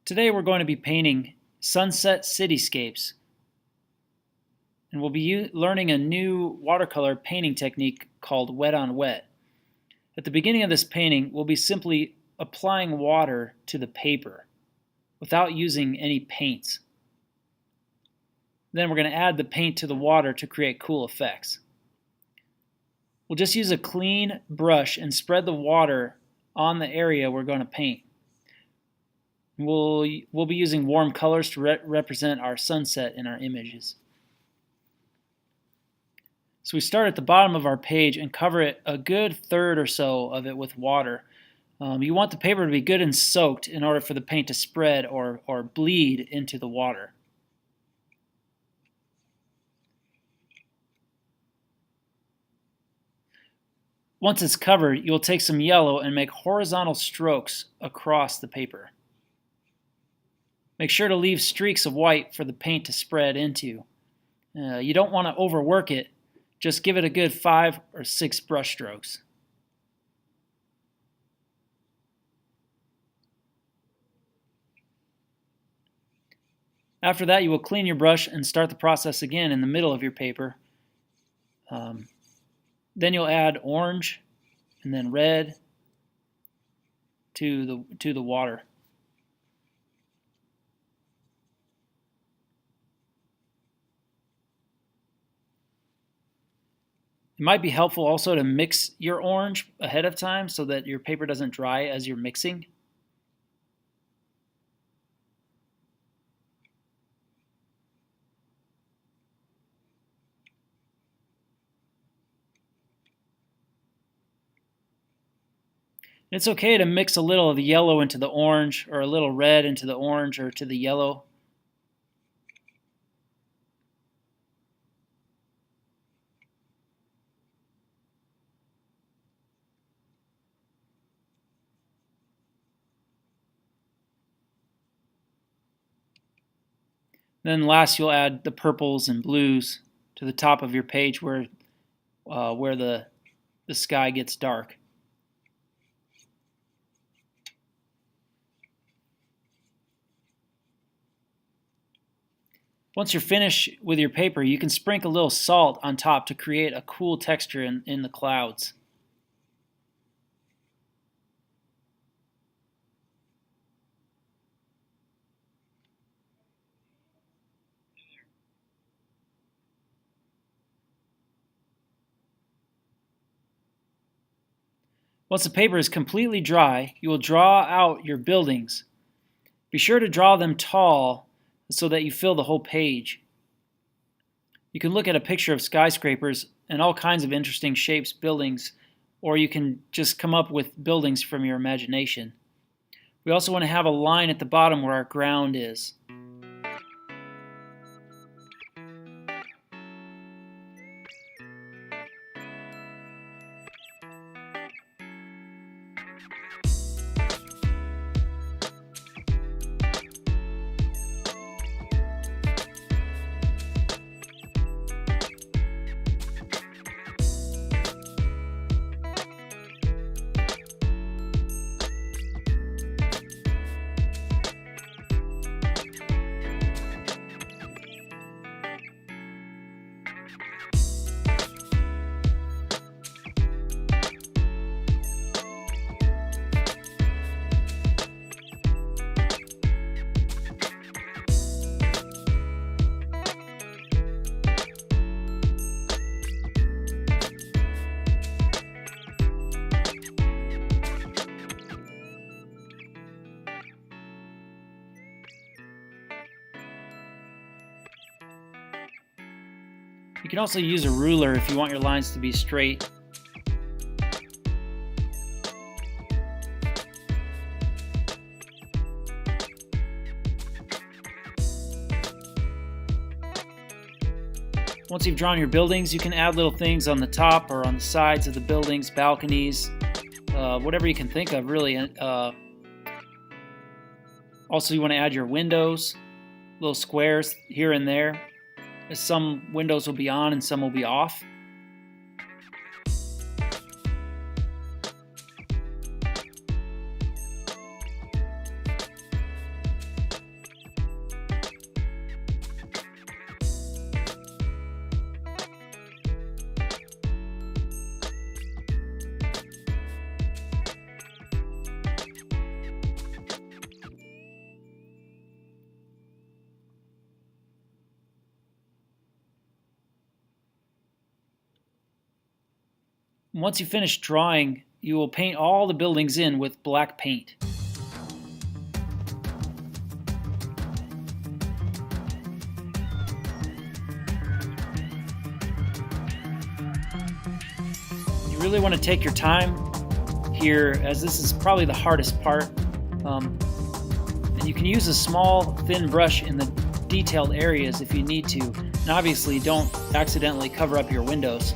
Today we're going to be painting sunset cityscapes, and we'll be learning a new watercolor painting technique called wet on wet. At the beginning of this painting, we'll be simply applying water to the paper without using any paints. Then we're going to add the paint to the water to create cool effects. We'll just use a clean brush and spread the water on the area we're going to paint. We'll be using warm colors to represent our sunset in our images. So we start at the bottom of our page and cover it a good third or so of it with water. You want the paper to be good and soaked in order for the paint to spread or bleed into the water. Once it's covered, you'll take some yellow and make horizontal strokes across the paper. Make sure to leave streaks of white for the paint to spread into. You don't want to overwork it. Just give it a good 5 or 6 brush strokes. After that, you will clean your brush and start the process again in the middle of your paper. Then you'll add orange and then red to the water. It might be helpful also to mix your orange ahead of time so that your paper doesn't dry as you're mixing. It's okay to mix a little of the yellow into the orange or a little red into the orange or to the yellow. Then last, you'll add the purples and blues to the top of your page where the sky gets dark. Once you're finished with your paper, you can sprinkle a little salt on top to create a cool texture in the clouds. Once the paper is completely dry, you will draw out your buildings. Be sure to draw them tall so that you fill the whole page. You can look at a picture of skyscrapers and all kinds of interesting shapes, buildings, or you can just come up with buildings from your imagination. We also want to have a line at the bottom where our ground is. You can also use a ruler if you want your lines to be straight. Once you've drawn your buildings, you can add little things on the top or on the sides of the buildings, balconies, whatever you can think of, really. Also, you want to add your windows, little squares here and there. Some windows will be on and some will be off. Once you finish drawing, you will paint all the buildings in with black paint. You really want to take your time here, as this is probably the hardest part. And you can use a small, thin brush in the detailed areas if you need to. And obviously, don't accidentally cover up your windows.